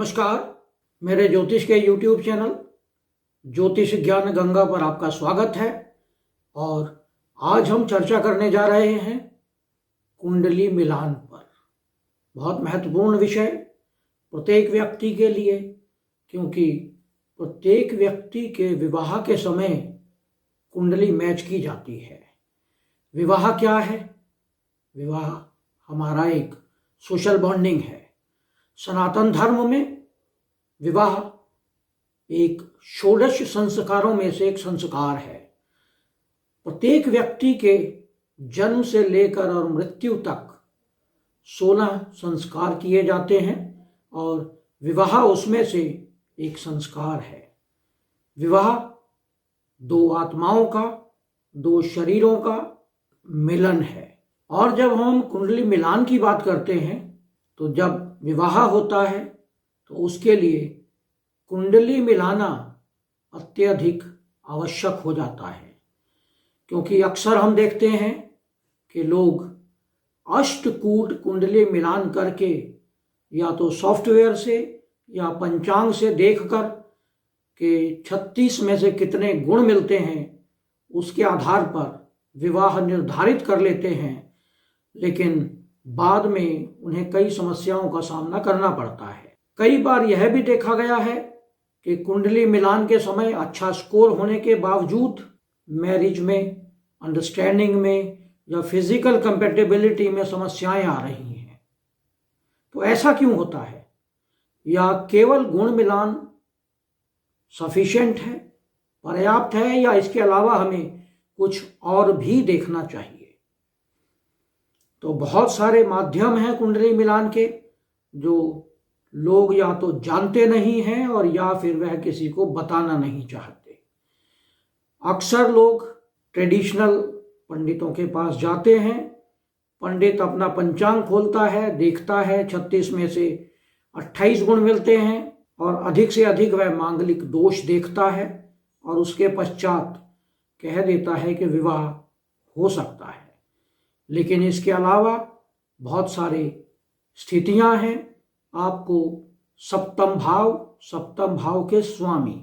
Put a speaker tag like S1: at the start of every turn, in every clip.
S1: नमस्कार। मेरे ज्योतिष के YouTube चैनल ज्योतिष ज्ञान गंगा पर आपका स्वागत है। और आज हम चर्चा करने जा रहे हैं कुंडली मिलान पर। बहुत महत्वपूर्ण विषय प्रत्येक व्यक्ति के लिए, क्योंकि प्रत्येक व्यक्ति के विवाह के समय कुंडली मैच की जाती है। विवाह क्या है? विवाह हमारा एक सोशल बॉन्डिंग है। सनातन धर्म में विवाह एक षोडश संस्कारों में से एक संस्कार है। प्रत्येक व्यक्ति के जन्म से लेकर और मृत्यु तक 16 संस्कार किए जाते हैं और विवाह उसमें से एक संस्कार है। विवाह दो आत्माओं का, दो शरीरों का मिलन है। और जब हम कुंडली मिलान की बात करते हैं तो जब विवाह होता है तो उसके लिए कुंडली मिलाना अत्यधिक आवश्यक हो जाता है, क्योंकि अक्सर हम देखते हैं कि लोग अष्टकूट कुंडली मिलान करके या तो सॉफ्टवेयर से या पंचांग से देखकर कि 36 में से कितने गुण मिलते हैं उसके आधार पर विवाह निर्धारित कर लेते हैं, लेकिन बाद में उन्हें कई समस्याओं का सामना करना पड़ता है। कई बार यह भी देखा गया है कि कुंडली मिलान के समय अच्छा स्कोर होने के बावजूद मैरिज में, अंडरस्टैंडिंग में या फिजिकल कंपैटिबिलिटी में समस्याएं आ रही हैं। तो ऐसा क्यों होता है? या केवल गुण मिलान सफिशिएंट है, पर्याप्त है, या इसके अलावा हमें कुछ और भी देखना चाहिए? तो बहुत सारे माध्यम हैं कुंडली मिलान के जो लोग या तो जानते नहीं हैं और या फिर वह किसी को बताना नहीं चाहते। अक्सर लोग ट्रेडिशनल पंडितों के पास जाते हैं। पंडित अपना पंचांग खोलता है, देखता है 36 में से 28 गुण मिलते हैं और अधिक से अधिक वह मांगलिक दोष देखता है और उसके पश्चात कह देता है कि विवाह हो सकता है। लेकिन इसके अलावा बहुत सारी स्थितियां हैं। आपको सप्तम भाव के स्वामी,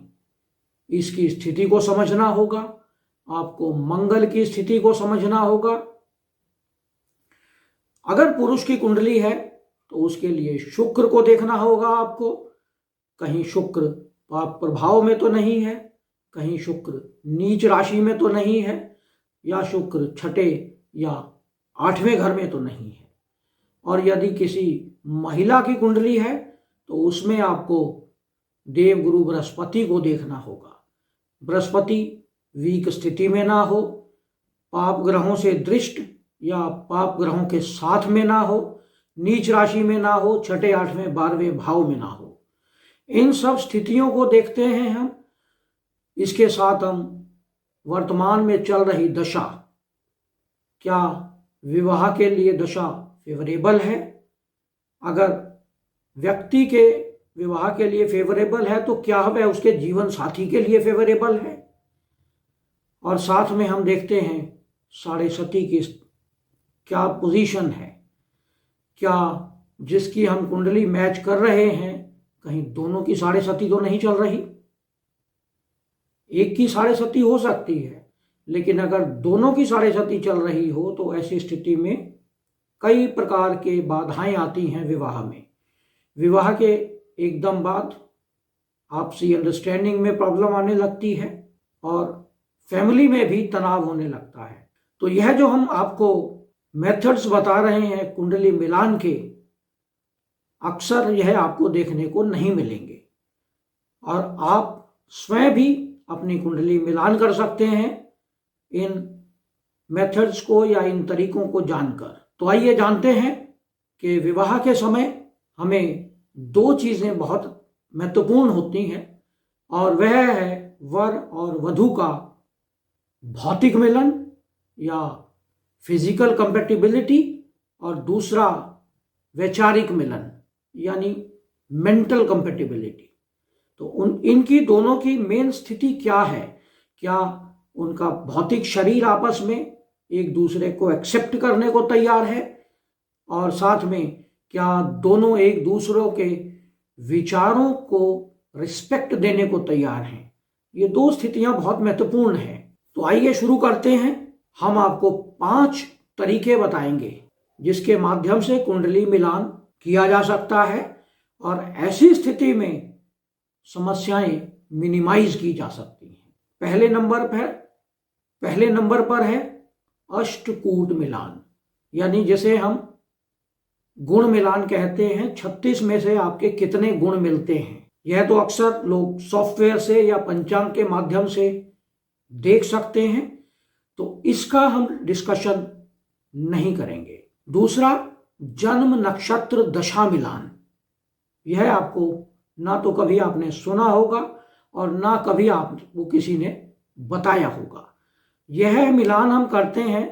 S1: इसकी स्थिति को समझना होगा। आपको मंगल की स्थिति को समझना होगा। अगर पुरुष की कुंडली है तो उसके लिए शुक्र को देखना होगा आपको। कहीं शुक्र पाप प्रभाव में तो नहीं है, कहीं शुक्र नीच राशि में तो नहीं है, या शुक्र छठे या 8वें घर में तो नहीं है। और यदि किसी महिला की कुंडली है तो उसमें आपको देवगुरु बृहस्पति को देखना होगा। बृहस्पति वीक स्थिति में ना हो, पाप ग्रहों से दृष्ट या पाप ग्रहों के साथ में ना हो, नीच राशि में ना हो, छठे 8वें 12वें भाव में ना हो। इन सब स्थितियों को देखते हैं हम। इसके साथ हम वर्तमान में चल रही दशा, क्या विवाह के लिए दशा फेवरेबल है? अगर व्यक्ति के विवाह के लिए फेवरेबल है तो क्या वह उसके जीवन साथी के लिए फेवरेबल है? और साथ में हम देखते हैं साढ़े सती की क्या पोजीशन है। क्या जिसकी हम कुंडली मैच कर रहे हैं, कहीं दोनों की साढ़े सती तो नहीं चल रही? एक की साढ़े सती हो सकती है, लेकिन अगर दोनों की साढ़े सती चल रही हो तो ऐसी स्थिति में कई प्रकार के बाधाएं आती हैं विवाह में। विवाह के एकदम बाद आपसी अंडरस्टैंडिंग में प्रॉब्लम आने लगती है और फैमिली में भी तनाव होने लगता है। तो यह जो हम आपको मेथड्स बता रहे हैं कुंडली मिलान के, अक्सर यह आपको देखने को नहीं मिलेंगे और आप स्वयं भी अपनी कुंडली मिलान कर सकते हैं इन मेथड्स को या इन तरीकों को जानकर। तो आइए जानते हैं कि विवाह के समय हमें 2 चीज़ें बहुत महत्वपूर्ण होती हैं, और वह है वर और वधू का भौतिक मिलन या फिजिकल कंपैटिबिलिटी, और दूसरा वैचारिक मिलन यानी मेंटल कंपैटिबिलिटी। तो इनकी दोनों की मेन स्थिति क्या है? क्या उनका भौतिक शरीर आपस में एक दूसरे को एक्सेप्ट करने को तैयार है, और साथ में क्या दोनों एक दूसरों के विचारों को रिस्पेक्ट देने को तैयार हैं। ये दो स्थितियां बहुत महत्वपूर्ण हैं। तो आइए शुरू करते हैं। हम आपको 5 तरीके बताएंगे जिसके माध्यम से कुंडली मिलान किया जा सकता है और ऐसी स्थिति में समस्याएं मिनिमाइज की जा सकती हैं। पहले नंबर पर है अष्टकूट मिलान, यानी जिसे हम गुण मिलान कहते हैं। 36 में से आपके कितने गुण मिलते हैं, यह तो अक्सर लोग सॉफ्टवेयर से या पंचांग के माध्यम से देख सकते हैं, तो इसका हम डिस्कशन नहीं करेंगे। दूसरा, जन्म नक्षत्र दशा मिलान। यह आपको ना तो कभी आपने सुना होगा और ना कभी आपको किसी ने बताया होगा। यह मिलान हम करते हैं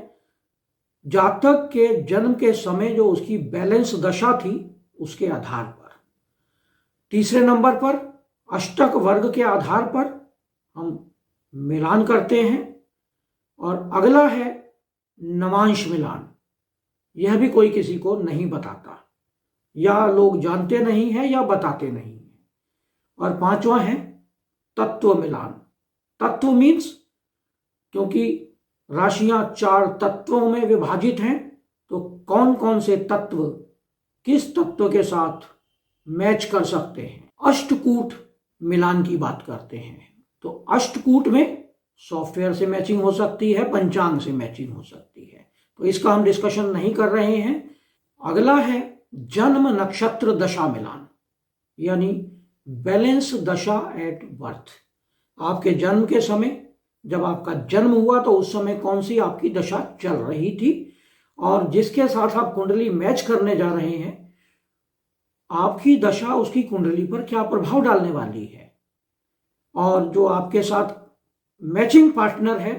S1: जातक के जन्म के समय जो उसकी बैलेंस दशा थी उसके आधार पर। तीसरे नंबर पर अष्टक वर्ग के आधार पर हम मिलान करते हैं। और अगला है नवांश मिलान। यह भी कोई किसी को नहीं बताता, या लोग जानते नहीं हैं या बताते नहीं हैं। और पांचवा है तत्व मिलान। तत्व मीन्स, क्योंकि राशियां 4 तत्वों में विभाजित हैं, तो कौन कौन से तत्व किस तत्व के साथ मैच कर सकते हैं। अष्टकूट मिलान की बात करते हैं, तो अष्टकूट में सॉफ्टवेयर से मैचिंग हो सकती है, पंचांग से मैचिंग हो सकती है, तो इसका हम डिस्कशन नहीं कर रहे हैं। अगला है जन्म नक्षत्र दशा मिलान, यानी बैलेंस दशा एट बर्थ। आपके जन्म के समय, जब आपका जन्म हुआ तो उस समय कौन सी आपकी दशा चल रही थी, और जिसके साथ आप कुंडली मैच करने जा रहे हैं, आपकी दशा उसकी कुंडली पर क्या प्रभाव डालने वाली है, और जो आपके साथ मैचिंग पार्टनर है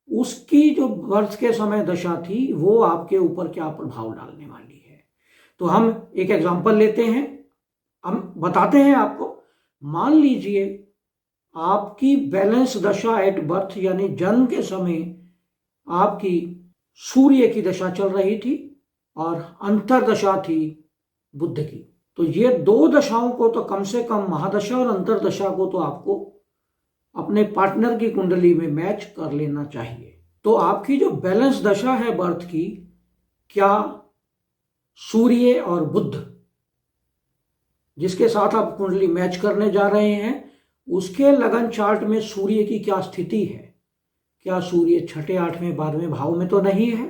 S1: उसकी जो बर्थ के समय दशा थी वो आपके ऊपर क्या प्रभाव डालने वाली है। तो हम एक एग्जांपल लेते हैं, हम बताते हैं आपको। मान लीजिए आपकी बैलेंस दशा एट बर्थ, यानी जन्म के समय आपकी सूर्य की दशा चल रही थी और अंतरदशा थी बुध की। तो ये 2 दशाओं को तो कम से कम, महादशा और अंतरदशा को तो आपको अपने पार्टनर की कुंडली में मैच कर लेना चाहिए। तो आपकी जो बैलेंस दशा है बर्थ की, क्या सूर्य और बुध जिसके साथ आप कुंडली मैच करने जा रहे हैं, उसके लगन चार्ट में सूर्य की क्या स्थिति है। क्या सूर्य 6, 8वें, 12वें भाव में तो नहीं है?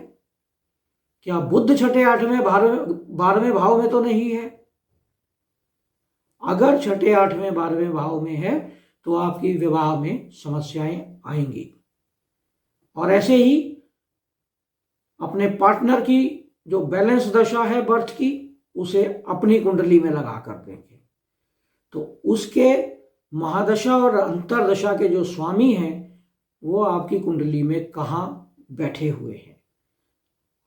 S1: क्या बुध 6, 8वें, 12वें भाव में तो नहीं है? अगर 6, 8वें, 12वें भाव में है तो आपकी विवाह में समस्याएं आएंगी। और ऐसे ही अपने पार्टनर की जो बैलेंस दशा है बर्थ की, उसे अपनी कुंडली में लगा कर देंगे, तो उसके महादशा और अंतरदशा के जो स्वामी हैं वो आपकी कुंडली में कहाँ बैठे हुए हैं।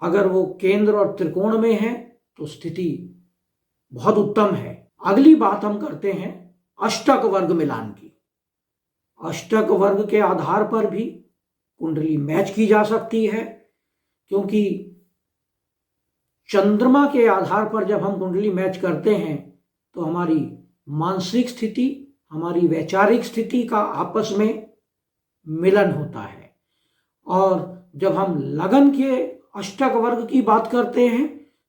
S1: अगर वो केंद्र और त्रिकोण में है तो स्थिति बहुत उत्तम है। अगली बात हम करते हैं अष्टक वर्ग मिलान की। अष्टक वर्ग के आधार पर भी कुंडली मैच की जा सकती है, क्योंकि चंद्रमा के आधार पर जब हम कुंडली मैच करते हैं तो हमारी मानसिक स्थिति, हमारी वैचारिक स्थिति का आपस में मिलन होता है। और जब हम लगन के अष्टक वर्ग की बात करते हैं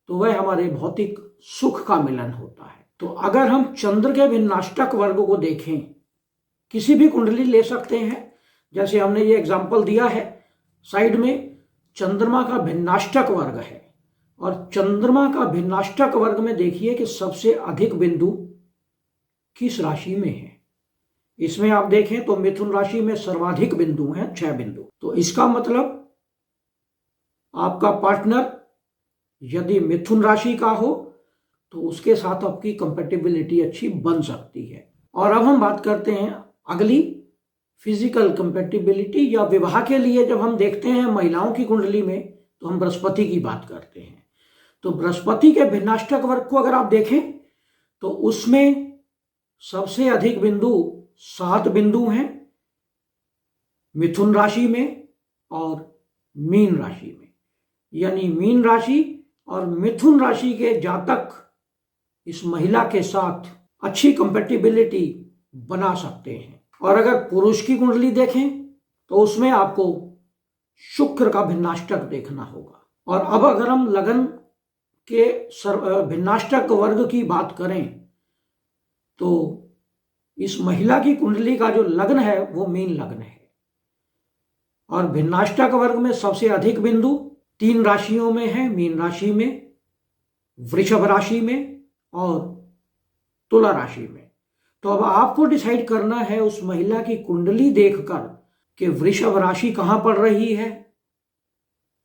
S1: तो वह हमारे भौतिक सुख का मिलन होता है। तो अगर हम चंद्र के भिन्नाष्टक वर्ग को देखें, किसी भी कुंडली ले सकते हैं, जैसे हमने ये एग्जाम्पल दिया है, साइड में चंद्रमा का भिन्नाष्टक वर्ग है, और चंद्रमा का भिन्नाष्टक वर्ग में देखिए कि सबसे अधिक बिंदु किस राशि में है। इसमें आप देखें तो मिथुन राशि में सर्वाधिक बिंदु हैं, 6 बिंदु। तो इसका मतलब आपका पार्टनर यदि मिथुन राशि का हो तो उसके साथ आपकी कंपैटिबिलिटी अच्छी बन सकती है। और अब हम बात करते हैं अगली, फिजिकल कंपैटिबिलिटी या विवाह के लिए जब हम देखते हैं महिलाओं की कुंडली में तो हम बृहस्पति की बात करते हैं। तो बृहस्पति के भिन्नाष्टक वर्ग को अगर आप देखें तो उसमें सबसे अधिक बिंदु 7 बिंदु हैं मिथुन राशि में और मीन राशि में। यानी मीन राशि और मिथुन राशि के जातक इस महिला के साथ अच्छी कंपेटिबिलिटी बना सकते हैं। और अगर पुरुष की कुंडली देखें तो उसमें आपको शुक्र का भिन्नाष्टक देखना होगा। और अब अगर हम लगन के भिन्नाष्टक वर्ग की बात करें तो इस महिला की कुंडली का जो लग्न है वो मीन लग्न है। और भिन्नाष्टक वर्ग में सबसे अधिक बिंदु 3 राशियों में है, मीन राशि में, वृषभ राशि में और तुला राशि में। तो अब आपको डिसाइड करना है उस महिला की कुंडली देखकर कि वृषभ राशि कहां पड़ रही है,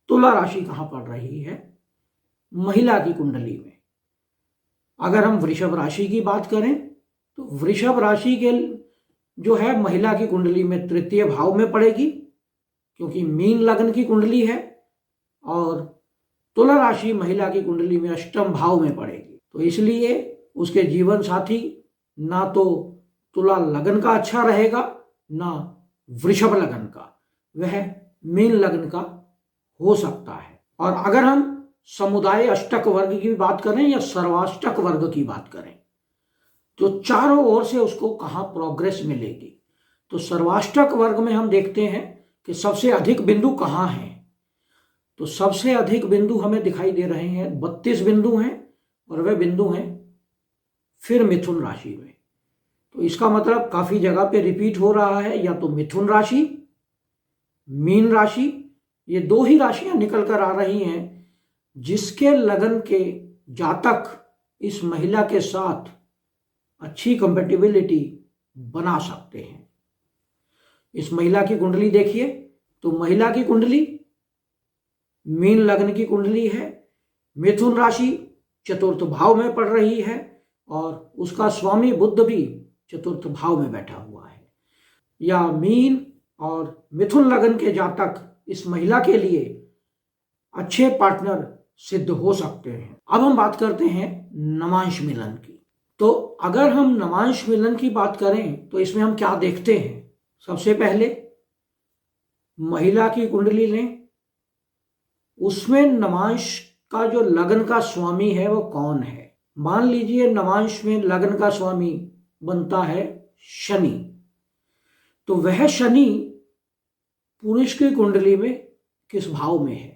S1: तुला राशि कहां पड़ रही है महिला की कुंडली में। अगर हम वृषभ राशि की बात करें तो वृषभ राशि के जो है महिला की कुंडली में तृतीय भाव में पड़ेगी, क्योंकि मीन लग्न की कुंडली है। और तुला राशि महिला की कुंडली में अष्टम भाव में पड़ेगी। तो इसलिए उसके जीवन साथी ना तो तुला लग्न का अच्छा रहेगा ना वृषभ लग्न का, वह मीन लग्न का हो सकता है। और अगर हम समुदाय अष्टक वर्ग की बात करें या सर्वाष्टक वर्ग की बात करें तो चारों ओर से उसको कहाँ प्रोग्रेस मिलेगी। तो सर्वाष्टक वर्ग में हम देखते हैं कि सबसे अधिक बिंदु कहाँ हैं। तो सबसे अधिक बिंदु हमें दिखाई दे रहे हैं, 32 बिंदु हैं, और वह बिंदु हैं फिर मिथुन राशि में। तो इसका मतलब काफी जगह पे रिपीट हो रहा है, या तो मिथुन राशि, मीन राशि, ये 2 ही राशियां निकल कर आ रही हैं जिसके लगन के जातक इस महिला के साथ अच्छी कंपेटिबिलिटी बना सकते हैं। इस महिला की कुंडली देखिए तो महिला की कुंडली मीन लग्न की कुंडली है, मिथुन राशि चतुर्थ भाव में पड़ रही है और उसका स्वामी बुध भी चतुर्थ भाव में बैठा हुआ है। या मीन और मिथुन लग्न के जातक इस महिला के लिए अच्छे पार्टनर सिद्ध हो सकते हैं। अब हम बात करते हैं नवांश मिलन की। तो अगर हम नवांश मिलन की बात करें तो इसमें हम क्या देखते हैं। सबसे पहले महिला की कुंडली लें, उसमें नवांश का जो लग्न का स्वामी है वो कौन है। मान लीजिए नवांश में लग्न का स्वामी बनता है शनि, तो वह शनि पुरुष की कुंडली में किस भाव में है।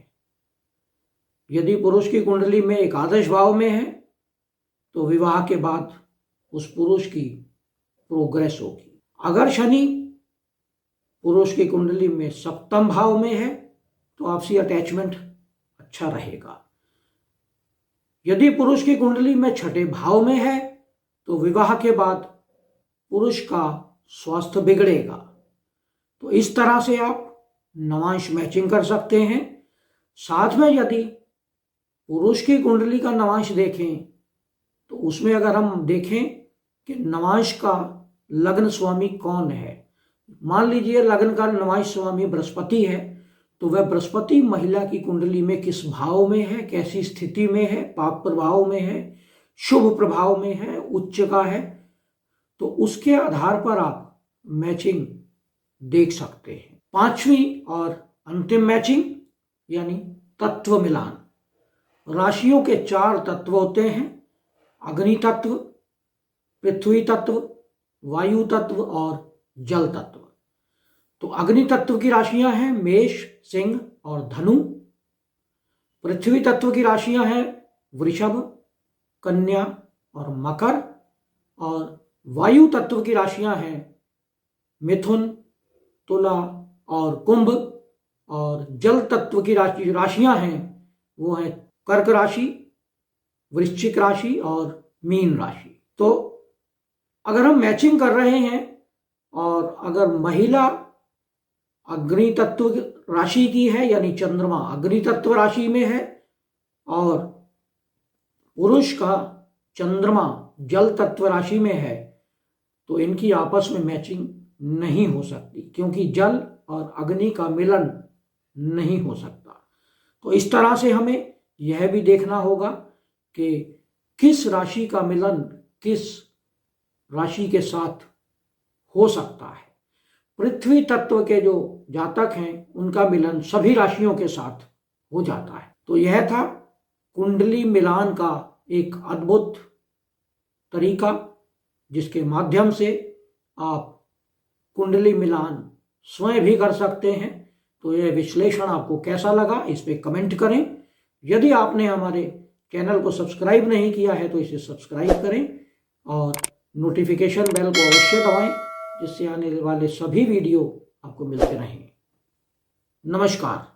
S1: यदि पुरुष की कुंडली में एकादश भाव में है तो विवाह के बाद उस पुरुष की प्रोग्रेस होगी। अगर शनि पुरुष की कुंडली में सप्तम भाव में है तो आपसी अटैचमेंट अच्छा रहेगा। यदि पुरुष की कुंडली में छठे भाव में है तो विवाह के बाद पुरुष का स्वास्थ्य बिगड़ेगा। तो इस तरह से आप नवांश मैचिंग कर सकते हैं। साथ में यदि पुरुष की कुंडली का नवांश देखें तो उसमें अगर हम देखें कि नवांश का लग्न स्वामी कौन है, मान लीजिए लग्न का नवांश स्वामी बृहस्पति है, तो वह बृहस्पति महिला की कुंडली में किस भाव में है, कैसी स्थिति में है, पाप प्रभाव में है, शुभ प्रभाव में है, उच्च का है, तो उसके आधार पर आप मैचिंग देख सकते हैं। 5वीं और अंतिम मैचिंग यानी तत्व मिलान। राशियों के 4 तत्व होते हैं, अग्नि तत्व, पृथ्वी तत्व, वायु तत्व और जल तत्व। तो अग्नि तत्व की राशियां हैं मेष, सिंह और धनु। पृथ्वी तत्व की राशियां हैं वृषभ, कन्या और मकर। और वायु तत्व की राशियां हैं मिथुन, तुला और कुंभ। और जल तत्व की राशियां हैं वो है कर्क राशि, वृश्चिक राशि और मीन राशि। तो अगर हम मैचिंग कर रहे हैं और अगर महिला अग्नि तत्व राशि की है यानी चंद्रमा अग्नि तत्व राशि में है और पुरुष का चंद्रमा जल तत्व राशि में है, तो इनकी आपस में मैचिंग नहीं हो सकती, क्योंकि जल और अग्नि का मिलन नहीं हो सकता। तो इस तरह से हमें यह भी देखना होगा कि किस राशि का मिलन किस राशि के साथ हो सकता है। पृथ्वी तत्व के जो जातक हैं उनका मिलन सभी राशियों के साथ हो जाता है। तो यह था कुंडली मिलान का एक अद्भुत तरीका जिसके माध्यम से आप कुंडली मिलान स्वयं भी कर सकते हैं। तो यह विश्लेषण आपको कैसा लगा इस पे कमेंट करें। यदि आपने हमारे चैनल को सब्सक्राइब नहीं किया है तो इसे सब्सक्राइब करें और नोटिफिकेशन बेल को अवश्य दबाएं, जिससे आने वाले सभी वीडियो आपको मिलते रहें। नमस्कार।